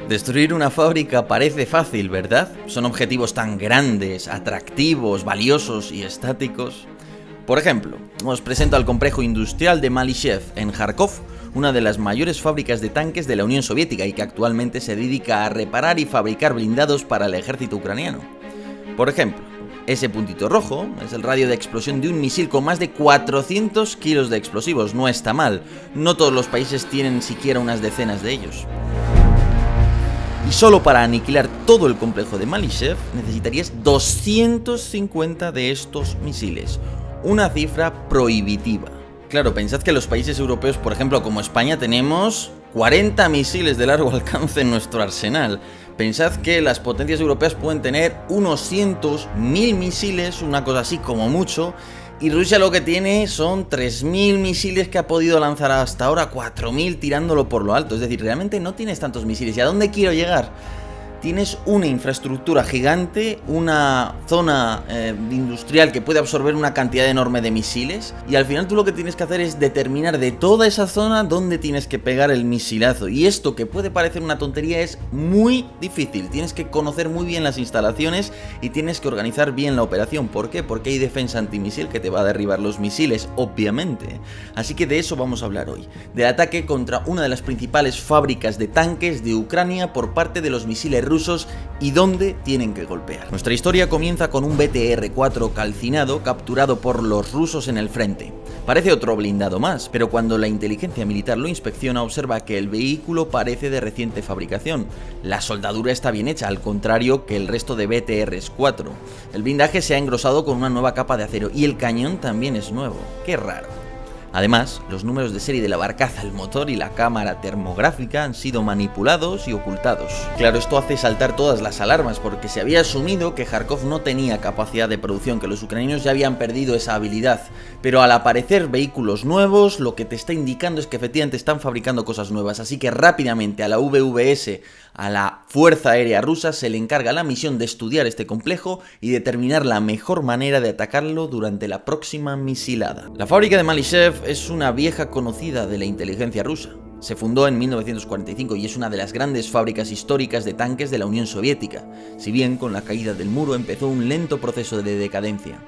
Destruir una fábrica parece fácil, ¿verdad? Son objetivos tan grandes, atractivos, valiosos y estáticos. Por ejemplo, os presento al complejo industrial de Malyshev en Kharkov, una de las mayores fábricas de tanques de la Unión Soviética y que actualmente se dedica a reparar y fabricar blindados para el ejército ucraniano. Por ejemplo, ese puntito rojo es el radio de explosión de un misil con más de 400 kilos de explosivos. No está mal, no todos los países tienen siquiera unas decenas de ellos. Y solo para aniquilar todo el complejo de Malyshev necesitarías 250 de estos misiles, una cifra prohibitiva. Claro, pensad que los países europeos, por ejemplo como España, tenemos 40 misiles de largo alcance en nuestro arsenal. Pensad que las potencias europeas pueden tener unos cientos, 1000 misiles, una cosa así como mucho, y Rusia lo que tiene son 3000 misiles que ha podido lanzar hasta ahora, 4000 tirándolo por lo alto. Es decir, realmente no tienes tantos misiles. ¿Y a dónde quiero llegar? Tienes una infraestructura gigante, una zona industrial que puede absorber una cantidad enorme de misiles, y al final tú lo que tienes que hacer es determinar de toda esa zona dónde tienes que pegar el misilazo. Y esto, que puede parecer una tontería, es muy difícil. Tienes que conocer muy bien las instalaciones y tienes que organizar bien la operación. ¿Por qué? Porque hay defensa antimisil que te va a derribar los misiles, obviamente. Así que de eso vamos a hablar hoy, del ataque contra una de las principales fábricas de tanques de Ucrania por parte de los misiles rusos y dónde tienen que golpear. Nuestra historia comienza con un BTR-4 calcinado capturado por los rusos en el frente. Parece otro blindado más, pero cuando la inteligencia militar lo inspecciona observa que el vehículo parece de reciente fabricación. La soldadura está bien hecha, al contrario que el resto de BTR-4. El blindaje se ha engrosado con una nueva capa de acero y el cañón también es nuevo. ¡Qué raro! Además, los números de serie de la barcaza, el motor y la cámara termográfica han sido manipulados y ocultados. Claro, esto hace saltar todas las alarmas porque se había asumido que Kharkov no tenía capacidad de producción, que los ucranianos ya habían perdido esa habilidad. Pero al aparecer vehículos nuevos, lo que te está indicando es que efectivamente están fabricando cosas nuevas. Así que rápidamente a la VVS, a la Fuerza Aérea Rusa, se le encarga la misión de estudiar este complejo y determinar la mejor manera de atacarlo durante la próxima misilada. La fábrica de Malyshev es una vieja conocida de la inteligencia rusa. Se fundó en 1945 y es una de las grandes fábricas históricas de tanques de la Unión Soviética, si bien con la caída del muro empezó un lento proceso de decadencia.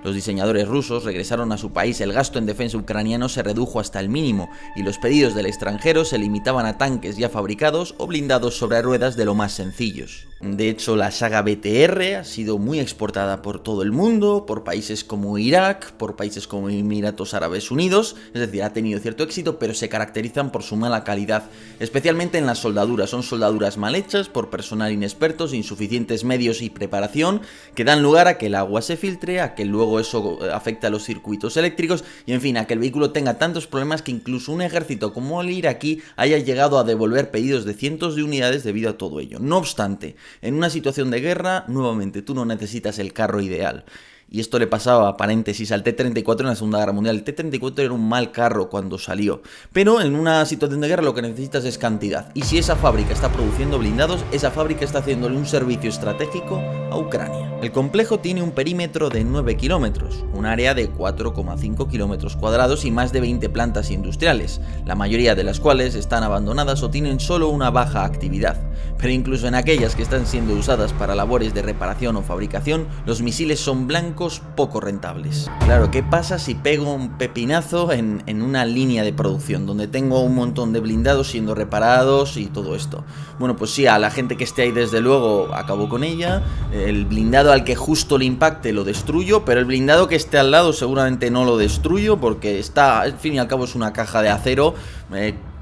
Los diseñadores rusos regresaron a su país, el gasto en defensa ucraniano se redujo hasta el mínimo y los pedidos del extranjero se limitaban a tanques ya fabricados o blindados sobre ruedas de lo más sencillos. De hecho, la saga BTR ha sido muy exportada por todo el mundo, por países como Irak, por países como Emiratos Árabes Unidos, es decir, ha tenido cierto éxito, pero se caracterizan por su mala calidad, especialmente en las soldaduras. Son soldaduras mal hechas por personal inexperto, insuficientes medios y preparación, que dan lugar a que el agua se filtre, a que luego eso afecta a los circuitos eléctricos y en fin, a que el vehículo tenga tantos problemas que incluso un ejército como el iraquí haya llegado a devolver pedidos de cientos de unidades debido a todo ello. No obstante, en una situación de guerra, nuevamente tú no necesitas el carro ideal. Y esto le pasaba, paréntesis, al T-34 en la Segunda Guerra Mundial. El T-34 era un mal carro cuando salió. Pero en una situación de guerra lo que necesitas es cantidad. Y si esa fábrica está produciendo blindados, esa fábrica está haciéndole un servicio estratégico a Ucrania. El complejo tiene un perímetro de 9 kilómetros, un área de 4,5 kilómetros cuadrados y más de 20 plantas industriales, la mayoría de las cuales están abandonadas o tienen solo una baja actividad. Pero incluso en aquellas que están siendo usadas para labores de reparación o fabricación, los misiles son blancos poco rentables. Claro, ¿qué pasa si pego un pepinazo en una línea de producción donde tengo un montón de blindados siendo reparados y todo esto? Bueno, pues sí, a la gente que esté ahí desde luego acabo con ella, el blindado al que justo le impacte lo destruyo, pero el blindado que esté al lado seguramente no lo destruyo porque está, al fin y al cabo es una caja de acero,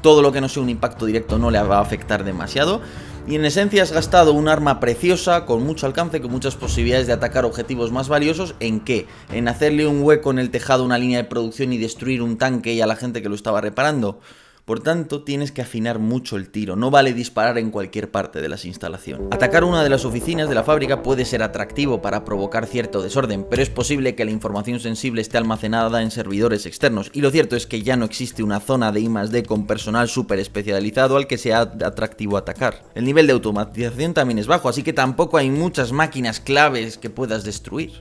todo lo que no sea un impacto directo no le va a afectar demasiado. Y en esencia has gastado un arma preciosa, con mucho alcance, con muchas posibilidades de atacar objetivos más valiosos. ¿En qué? En hacerle un hueco en el tejado a una línea de producción y destruir un tanque y a la gente que lo estaba reparando. Por tanto, tienes que afinar mucho el tiro, no vale disparar en cualquier parte de las instalaciones. Atacar una de las oficinas de la fábrica puede ser atractivo para provocar cierto desorden, pero es posible que la información sensible esté almacenada en servidores externos, y lo cierto es que ya no existe una zona de I+D con personal súper especializado al que sea atractivo atacar. El nivel de automatización también es bajo, así que tampoco hay muchas máquinas claves que puedas destruir.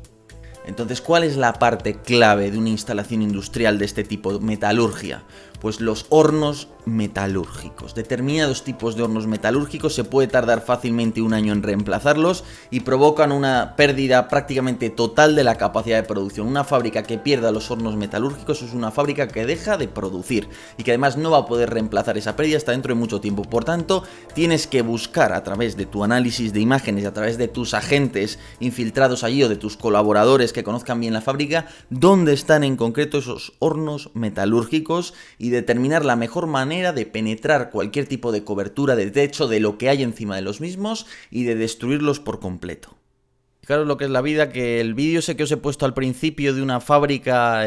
Entonces, ¿cuál es la parte clave de una instalación industrial de este tipo, metalurgia? Pues los hornos metalúrgicos. Determinados tipos de hornos metalúrgicos se puede tardar fácilmente un año en reemplazarlos y provocan una pérdida prácticamente total de la capacidad de producción. Una fábrica que pierda los hornos metalúrgicos es una fábrica que deja de producir y que además no va a poder reemplazar esa pérdida hasta dentro de mucho tiempo. Por tanto, tienes que buscar a través de tu análisis de imágenes y a través de tus agentes infiltrados allí o de tus colaboradores que conozcan bien la fábrica, dónde están en concreto esos hornos metalúrgicos y determinar la mejor manera de penetrar cualquier tipo de cobertura de techo de lo que hay encima de los mismos y de destruirlos por completo. Fijaros lo que es la vida, que el vídeo ese que os he puesto al principio de una fábrica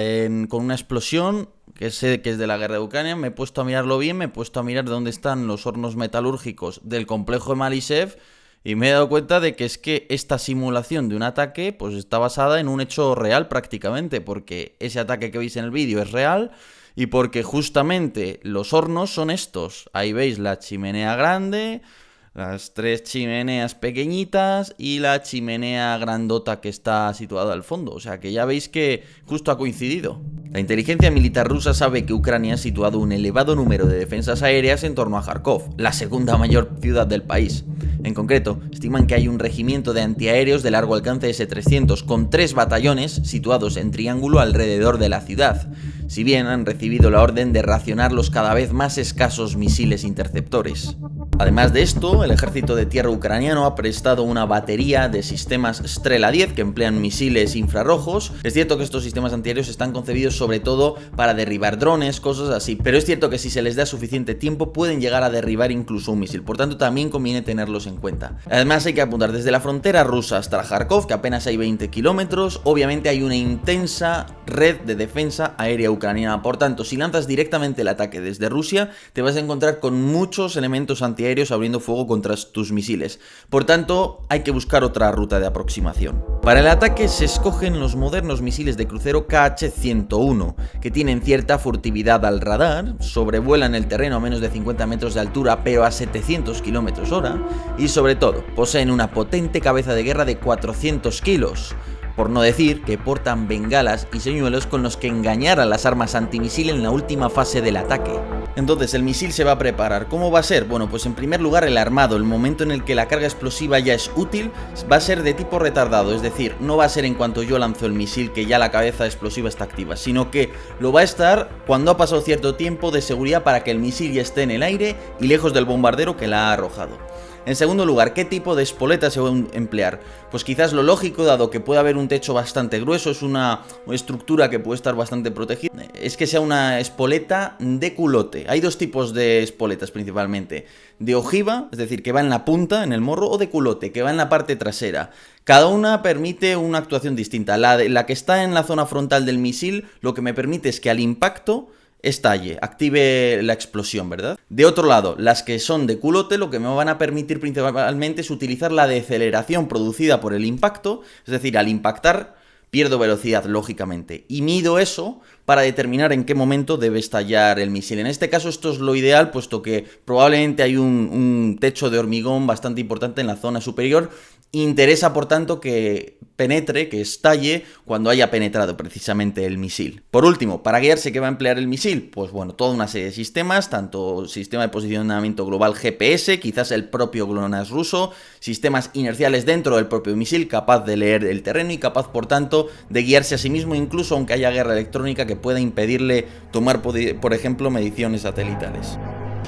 con una explosión, que sé que es de la guerra de Ucrania, me he puesto a mirarlo bien, me he puesto a mirar dónde están los hornos metalúrgicos del complejo de Malyshev y me he dado cuenta de que es que esta simulación de un ataque pues está basada en un hecho real prácticamente, porque ese ataque que veis en el vídeo es real. Y porque justamente los hornos son estos. Ahí veis la chimenea grande, las 3 chimeneas pequeñitas y la chimenea grandota que está situada al fondo. O sea que ya veis que justo ha coincidido. La inteligencia militar rusa sabe que Ucrania ha situado un elevado número de defensas aéreas en torno a Kharkov, la segunda mayor ciudad del país. En concreto, estiman que hay un regimiento de antiaéreos de largo alcance S-300 con 3 batallones situados en triángulo alrededor de la ciudad, si bien han recibido la orden de racionar los cada vez más escasos misiles interceptores. Además de esto, el ejército de tierra ucraniano ha prestado una batería de sistemas Strela 10 que emplean misiles infrarrojos. Es cierto que estos sistemas antiaéreos están concebidos sobre todo para derribar drones, cosas así, pero es cierto que si se les da suficiente tiempo pueden llegar a derribar incluso un misil, por tanto también conviene tenerlos en cuenta. Además hay que apuntar desde la frontera rusa hasta Kharkov, que apenas hay 20 kilómetros, obviamente hay una intensa red de defensa aérea ucraniana, por tanto si lanzas directamente el ataque desde Rusia te vas a encontrar con muchos elementos antiaéreos abriendo fuego contra tus misiles, por tanto hay que buscar otra ruta de aproximación. Para el ataque se escogen los modernos misiles de crucero KH-101, que tienen cierta furtividad al radar, sobrevuelan el terreno a menos de 50 metros de altura pero a 700 km/h y sobre todo poseen una potente cabeza de guerra de 400 kilos. Por no decir que portan bengalas y señuelos con los que engañar a las armas antimisil en la última fase del ataque. Entonces el misil se va a preparar. ¿Cómo va a ser? Bueno, pues en primer lugar el armado, el momento en el que la carga explosiva ya es útil, va a ser de tipo retardado, es decir, no va a ser en cuanto yo lanzo el misil que ya la cabeza explosiva está activa, sino que lo va a estar cuando ha pasado cierto tiempo de seguridad para que el misil ya esté en el aire y lejos del bombardero que la ha arrojado. En segundo lugar, ¿qué tipo de espoleta se va a emplear? Pues quizás lo lógico, dado que puede haber un techo bastante grueso, es una estructura que puede estar bastante protegida, es que sea una espoleta de culote. Hay dos tipos de espoletas principalmente, de ojiva, es decir, que va en la punta, en el morro, o de culote, que va en la parte trasera. Cada una permite una actuación distinta. La que está en la zona frontal del misil, lo que me permite es que al impacto estalle, active la explosión, ¿verdad? De otro lado, las que son de culote lo que me van a permitir principalmente es utilizar la deceleración producida por el impacto, es decir, al impactar pierdo velocidad, lógicamente, y mido eso para determinar en qué momento debe estallar el misil. En este caso esto es lo ideal, puesto que probablemente hay un techo de hormigón bastante importante en la zona superior. Interesa, por tanto, que penetre, que estalle cuando haya penetrado precisamente el misil. Por último, para guiarse, ¿qué va a emplear el misil? Pues bueno, toda una serie de sistemas, tanto sistema de posicionamiento global GPS, quizás el propio GLONASS ruso, sistemas inerciales dentro del propio misil, capaz de leer el terreno y capaz, por tanto, de guiarse a sí mismo, incluso aunque haya guerra electrónica que pueda impedirle tomar, por ejemplo, mediciones satelitales.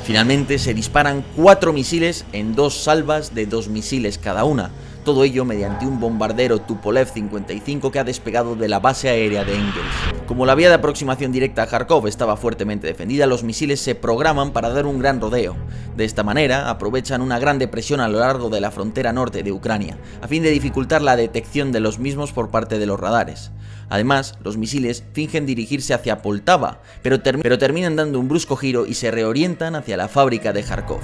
Finalmente se disparan 4 misiles en 2 salvas de 2 misiles cada una. Todo ello mediante un bombardero Tupolev 55 que ha despegado de la base aérea de Engels. Como la vía de aproximación directa a Kharkov estaba fuertemente defendida, los misiles se programan para dar un gran rodeo. De esta manera, aprovechan una gran depresión a lo largo de la frontera norte de Ucrania, a fin de dificultar la detección de los mismos por parte de los radares. Además, los misiles fingen dirigirse hacia Poltava, pero terminan dando un brusco giro y se reorientan hacia la fábrica de Kharkov.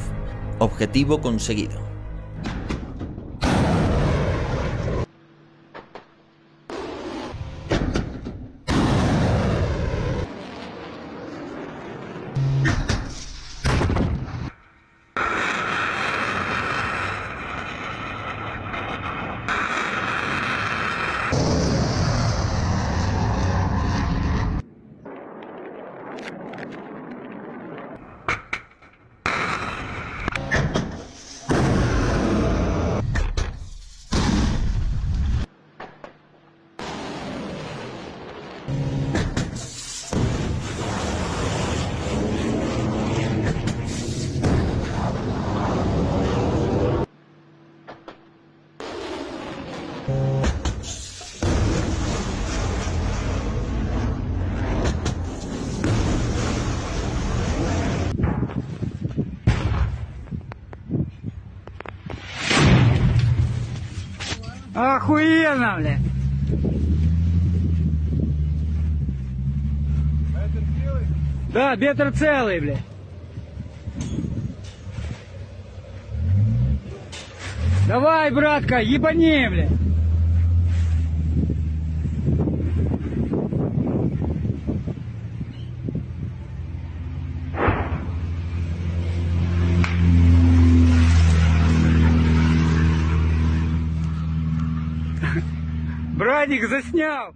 Objetivo conseguido. Охуенно, бля. Да, бетер целый, бля. Давай, братка, ебани, бля. Братик заснял.